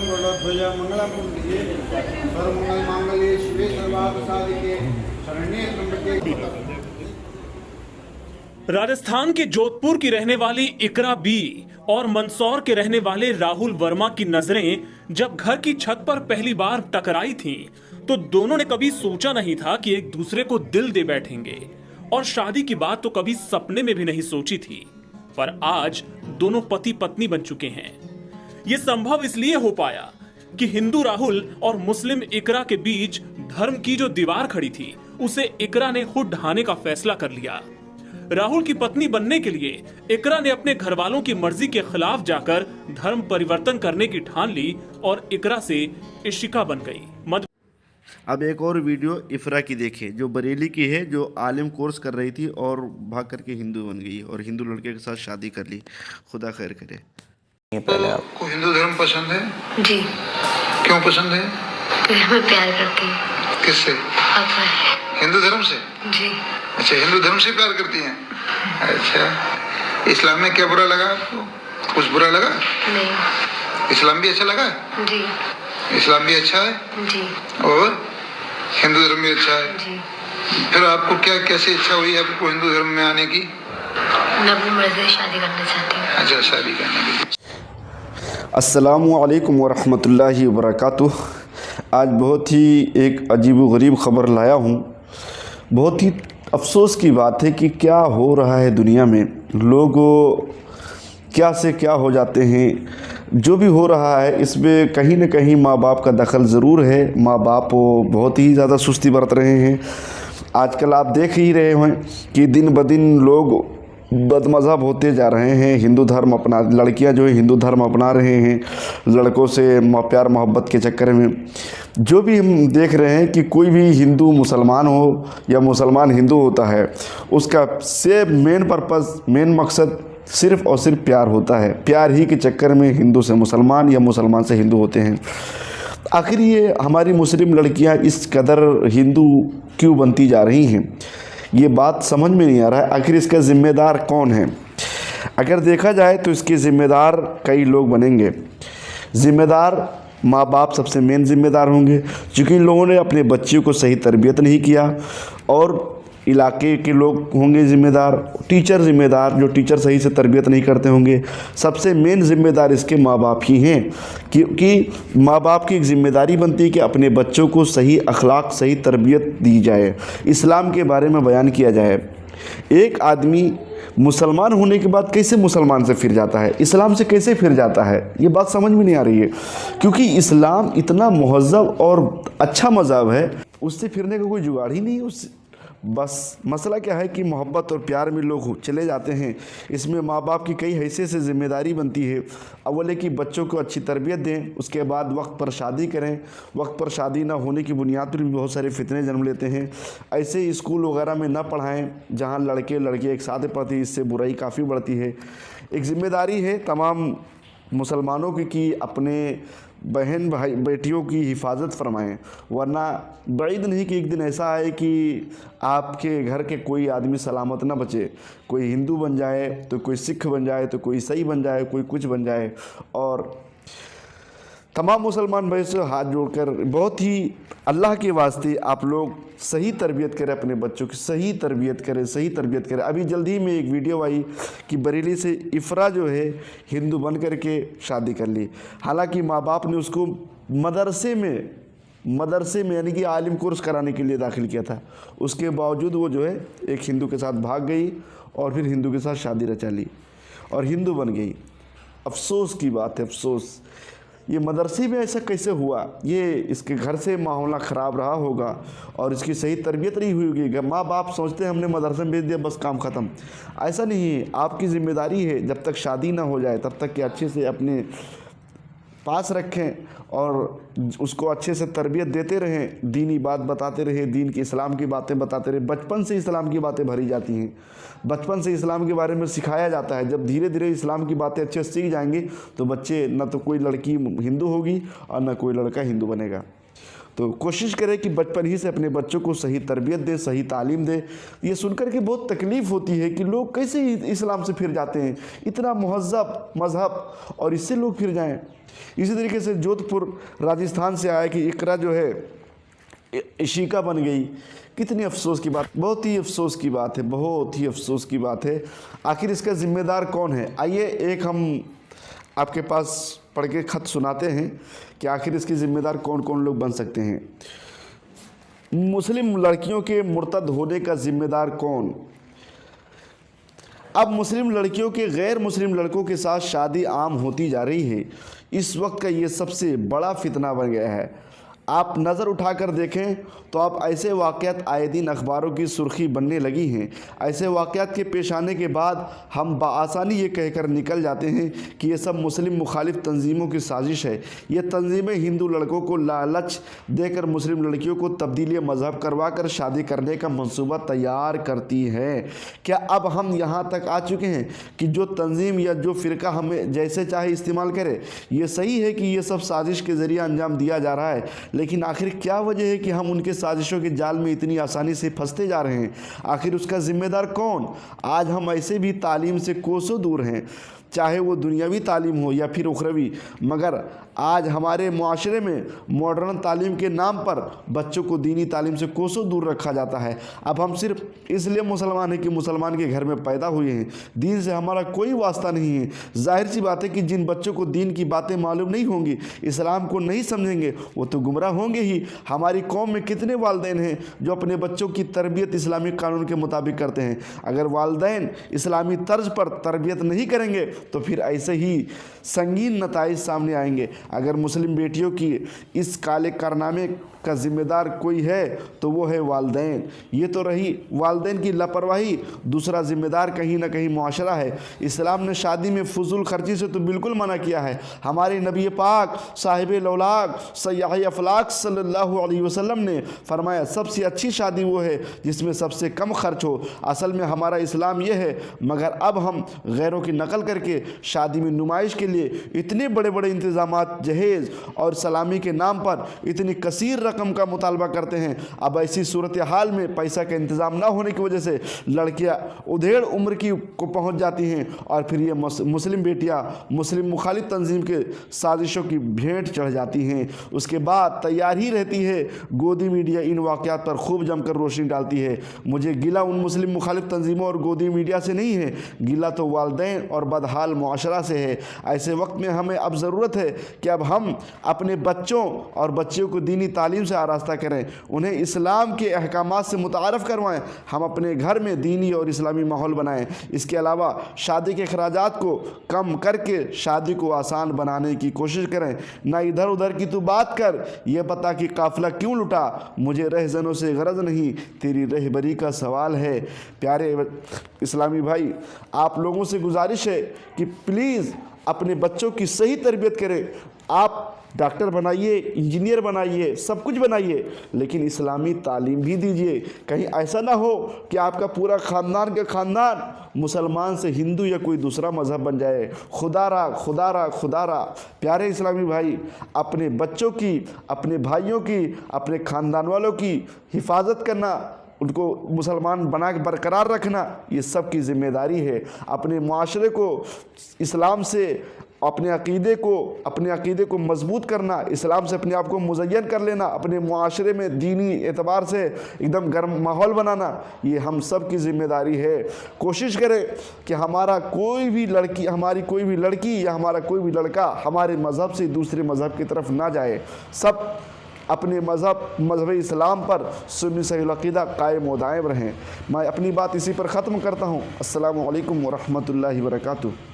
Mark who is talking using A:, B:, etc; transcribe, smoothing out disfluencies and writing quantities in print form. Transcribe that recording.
A: गरुड़ध्वजा मंगलमूर्तये सर्वमंगलमांगल्ये शिवे सर्वार्थसाधिके शरण्ये त्र्यंबके।
B: राजस्थान के जोधपुर की रहने वाली इकरा बी और मंदसौर के रहने वाले राहुल वर्मा की नजरें जब घर की छत पर पहली बार टकराई थीं, तो दोनों ने कभी सोचा नहीं था कि एक दूसरे को दिल दे बैठेंगे और शादी की बात तो कभी सपने में भी नहीं सोची थी। पर आज दोनों पति पत्नी बन चुके हैं। ये संभव इसलिए हो पाया कि हिंदू राहुल और मुस्लिम इकरा के बीच धर्म की जो दीवार खड़ी थी, उसे इकरा ने खुद ढहाने का फैसला कर लिया। राहुल की पत्नी बनने के लिए इकरा ने अपने घर वालों की मर्जी के खिलाफ जाकर धर्म परिवर्तन करने की ठान ली और इकरा से इशिका बन गई।
C: अब एक और वीडियो इफ्रा की देखें, जो बरेली की है, जो आलिम कोर्स कर रही थी और भाग करके हिंदू बन गई और हिंदू लड़के के साथ शादी कर ली। खुदा खैर करे।
D: पहले आपको हिंदू धर्म पसंद है?
E: जी।
D: क्यों पसंद है?
E: मैं प्यार करती हूँ।
D: किससे?
E: आपका।
D: हिंदू धर्म से?
E: जी।
D: अच्छा, हिंदू धर्म से प्यार करती हैं। अच्छा, इस्लाम में क्या बुरा लगा आपको? कुछ बुरा लगा?
E: नहीं।
D: इस्लाम भी अच्छा लगा?
E: जी।
D: इस्लाम भी अच्छा है?
E: जी।
D: और हिंदू धर्म भी अच्छा है?
E: जी।
D: फिर आपको क्या कैसे इच्छा हुई आपको हिंदू धर्म में आने की?
E: मैं अपनी मर्जी से शादी करना चाहती हूँ।
D: अच्छा, शादी करने की।
C: अस्सलामु अलैकुम वरहमतुल्लाहि वबरकातुह। आज बहुत ही एक अजीब व गरीब ख़बर लाया हूँ। बहुत ही अफसोस की बात है कि क्या हो रहा है दुनिया में। लोग क्या से क्या हो जाते हैं। जो भी हो रहा है इसमें कहीं न कहीं माँ बाप का दखल ज़रूर है। माँ बाप बहुत ही ज़्यादा सुस्ती बरत रहे हैं। आजकल आप देख ही रहे हैं कि दिन ब दिन लोग बदमज़हब होते जा रहे हैं। हिंदू धर्म अपना, लड़कियां जो है हिंदू धर्म अपना रहे हैं लड़कों से प्यार मोहब्बत के चक्कर में। जो भी हम देख रहे हैं कि कोई भी हिंदू मुसलमान हो या मुसलमान हिंदू होता है, उसका से मेन पर्पस, मेन मकसद सिर्फ़ और सिर्फ प्यार होता है। प्यार ही के चक्कर में हिंदू से मुसलमान या मुसलमान से हिंदू होते हैं। आखिर ये हमारी मुस्लिम लड़कियां इस कदर हिंदू क्यों बनती जा रही हैं, ये बात समझ में नहीं आ रहा है। आखिर इसका ज़िम्मेदार कौन है? अगर देखा जाए तो इसके ज़िम्मेदार कई लोग बनेंगे। ज़िम्मेदार माँ बाप सबसे मेन ज़िम्मेदार होंगे, क्योंकि इन लोगों ने अपने बच्चों को सही तरबियत नहीं किया। और इलाके के लोग होंगे ज़िम्मेदार, टीचर ज़िम्मेदार, जो टीचर सही से तरबियत नहीं करते होंगे। सबसे मेन ज़िम्मेदार इसके माँ बाप ही हैं, क्योंकि माँ बाप की एक ज़िम्मेदारी बनती है कि अपने बच्चों को सही अखलाक, सही तरबियत दी जाए, इस्लाम के बारे में बयान किया जाए। एक आदमी मुसलमान होने के बाद कैसे मुसलमान से फिर जाता है, इस्लाम से कैसे फिर जाता है, ये बात समझ में नहीं आ रही है। क्योंकि इस्लाम इतना महज़ब और अच्छा मज़हब है, उससे फिरने का कोई जुगाड़ ही नहीं है। उस बस मसला क्या है कि मोहब्बत और प्यार में लोग चले जाते हैं। इसमें माँ बाप की कई हैसियत से ज़िम्मेदारी बनती है। अव्वल है कि बच्चों को अच्छी तरबियत दें, उसके बाद वक्त पर शादी करें। वक्त पर शादी ना होने की बुनियाद पर भी बहुत सारे फितने जन्म लेते हैं। ऐसे स्कूल वगैरह में ना पढ़ाएं जहाँ लड़के लड़के एक साथ पढ़ती, इससे बुराई काफ़ी बढ़ती है। एक ज़िम्मेदारी है तमाम मुसलमानों की कि अपने बहन भाई बेटियों की हिफाजत फरमाएं, वरना बाइद नहीं कि एक दिन ऐसा आए कि आपके घर के कोई आदमी सलामत ना बचे। कोई हिंदू बन जाए तो कोई सिख बन जाए, तो कोई ईसाई बन जाए, कोई कुछ बन जाए। और तमाम मुसलमान भाई से हाथ जोड़कर बहुत ही अल्लाह के वास्ते आप लोग सही तरबियत करें, अपने बच्चों की सही तरबियत करें, सही तरबियत करें। अभी जल्दी ही में एक वीडियो आई कि बरेली से इफ्रा जो है हिंदू बन करके शादी कर ली। हालांकि माँ बाप ने उसको मदरसे में यानी कि आलिम कोर्स कराने के लिए दाखिल किया था। उसके बावजूद वो जो है एक हिंदू के साथ भाग गई और फिर हिंदू के साथ शादी रचा ली और हिंदू बन गई। अफसोस की बात है, अफसोस। ये मदरसे में ऐसा कैसे हुआ? ये इसके घर से माहौल ख़राब रहा होगा और इसकी सही तरबियत नहीं हुई होगी। माँ बाप सोचते हैं हमने मदरसे में भेज दिया बस काम ख़त्म। ऐसा नहीं है। आपकी ज़िम्मेदारी है जब तक शादी ना हो जाए तब तक कि अच्छे से अपने पास रखें और उसको अच्छे से तरबियत देते रहें, दीनी बात बताते रहें, दीन की इस्लाम की बातें बताते रहें। बचपन से इस्लाम की बातें भरी जाती हैं, बचपन से इस्लाम के बारे में सिखाया जाता है। जब धीरे धीरे इस्लाम की बातें अच्छे से सीख जाएंगे तो बच्चे, न तो कोई लड़की हिंदू होगी और न कोई लड़का हिंदू बनेगा। तो कोशिश करें कि बचपन ही से अपने बच्चों को सही तरबियत दे, सही तालीम दे। ये सुनकर के बहुत तकलीफ़ होती है कि लोग कैसे इस्लाम से फिर जाते हैं, इतना महज़ब मज़हब और इससे लोग फिर जाएं। इसी तरीके से जोधपुर राजस्थान से आया कि इकरा जो है शिका बन गई। कितनी अफसोस की बात, बहुत ही अफसोस की बात है, बहुत ही अफसोस की बात है। आखिर इसका ज़िम्मेदार कौन है? आइए एक हम आपके पास पढ़ के ख़त सुनाते हैं कि आखिर इसके ज़िम्मेदार कौन कौन लोग बन सकते हैं। मुस्लिम लड़कियों के मुर्तद होने का ज़िम्मेदार कौन? अब मुस्लिम लड़कियों के गैर मुस्लिम लड़कों के साथ शादी आम होती जा रही है। इस वक्त का ये सबसे बड़ा फितना बन गया है। आप नज़र उठाकर देखें तो आप ऐसे वाक़यात आए दिन अखबारों की सुर्खी बनने लगी हैं। ऐसे वाक़यात के पेश आने के बाद हम बाआसानी ये कहकर निकल जाते हैं कि ये सब मुस्लिम मुखालिफ तंजीमों की साजिश है। ये तंजीमें हिंदू लड़कों को लालच देकर मुस्लिम लड़कियों को तब्दीली मज़हब करवा कर शादी करने का मंसूबा तैयार करती हैं। क्या अब हम यहाँ तक आ चुके हैं कि जो तंजीम या जो फ़िरका हमें जैसे चाहे इस्तेमाल करे? ये सही है कि ये सब साजिश के ज़रिए अंजाम दिया जा रहा है, लेकिन आखिर क्या वजह है कि हम उनके साजिशों के जाल में इतनी आसानी से फंसते जा रहे हैं? आखिर उसका ज़िम्मेदार कौन? आज हम ऐसे भी तालीम से कोसों दूर हैं, चाहे वो दुनियावी तालीम हो या फिर उखरवी, मगर आज हमारे मुआशरे में मॉडर्न तालीम के नाम पर बच्चों को दीनी तालीम से कोसों दूर रखा जाता है। अब हम सिर्फ इसलिए मुसलमान हैं कि मुसलमान के घर में पैदा हुए हैं, दीन से हमारा कोई वास्ता नहीं है। जाहिर सी बात है कि जिन बच्चों को दीन की बातें मालूम नहीं होंगी, इस्लाम को नहीं समझेंगे, वो तो गुमराह होंगे ही। हमारी कौम में कितने वालिदैन हैं जो अपने बच्चों की तरबियत इस्लामी कानून के मुताबिक करते हैं? अगर वालिदैन इस्लामी तर्ज पर तरबियत नहीं करेंगे तो फिर ऐसे ही संगीन नताइज सामने आएंगे। अगर मुस्लिम बेटियों की इस काले कारनामे का ज़िम्मेदार कोई है तो वो है वालिदैन। ये तो रही वालिदैन की लापरवाही, दूसरा ज़िम्मेदार कहीं ना कहीं मुआशरा है। इस्लाम ने शादी में फजूल खर्ची से तो बिल्कुल मना किया है। हमारे नबी पाक साहिब लौलाक सयाह अफलाक सल्लल्लाहु अलैहि वसल्लम ने फरमाया सबसे अच्छी शादी वो है जिसमें सबसे कम खर्च हो। असल में हमारा इस्लाम ये है, मगर अब हम गैरों की नकल करके शादी में नुमाइश के लिए इतने बड़े बड़े इंतज़ामात, जहेज़ और सलामी के नाम पर इतनी कसीर रकम का मुतालबा करते हैं। अब ऐसी सूरत हाल में पैसा का इंतज़ाम ना होने की वजह से लड़कियां उधेड़ उम्र की को पहुंच जाती हैं और फिर ये मुस्लिम बेटियां मुस्लिम मुखालिफ तंजीम के साजिशों की भेंट चढ़ जाती हैं। उसके बाद तैयार ही रहती है। गोदी मीडिया इन वाक़यात पर खूब जमकर रोशनी डालती है। मुझे गिला उन मुस्लिम मुखालिफ तंजीमों और गोदी मीडिया से नहीं है, गिला तो वालिदैन और बदहाल मुआशरा से है। ऐसे वक्त में हमें अब ज़रूरत है कि अब हम अपने बच्चों और बच्चियों को दीनी तालीम से आरास्ता करें, उन्हें इस्लाम के अहकामात से मुतारफ़ करवाएं। हम अपने घर में दीनी और इस्लामी माहौल बनाएं। इसके अलावा शादी के अखराजात को कम करके शादी को आसान बनाने की कोशिश करें। ना इधर उधर की तू बात कर, ये बता कि काफ़िला क्यों लुटा, मुझे रहज़नों से गरज नहीं, तेरी रहबरी का सवाल है। प्यारे इस्लामी भाई, आप लोगों से गुजारिश है कि प्लीज़ अपने बच्चों की सही तरबियत करें। आप डॉक्टर बनाइए, इंजीनियर बनाइए, सब कुछ बनाइए, लेकिन इस्लामी तालीम भी दीजिए। कहीं ऐसा ना हो कि आपका पूरा ख़ानदान का ख़ानदान मुसलमान से हिंदू या कोई दूसरा मज़हब बन जाए। खुदारा खुदारा खुदारा। प्यारे इस्लामी भाई, अपने बच्चों की, अपने भाइयों की, अपने ख़ानदान वालों की हिफाजत करना, उनको मुसलमान बना के बरकरार रखना, ये सब की ज़िम्मेदारी है। अपने माशरे को इस्लाम से अपने अक़ीदे को मजबूत करना, इस्लाम से अपने आप को मुज़य्यन कर लेना, अपने मुआशरे में दीनी एतबार से एकदम गर्म माहौल बनाना, ये हम सब की ज़िम्मेदारी है। कोशिश करें कि हमारी कोई भी लड़की या हमारा कोई भी लड़का हमारे मज़हब से दूसरे मज़हब की तरफ ना जाए। सब अपने मज़हब इस्लाम पर सुन्नी सही अक़ीदा कायम व दायम रहें। मैं अपनी बात इसी पर ख़त्म करता हूँ। अस्सलामु अलैकुम व रहमतुल्लाहि व बरकातुहू।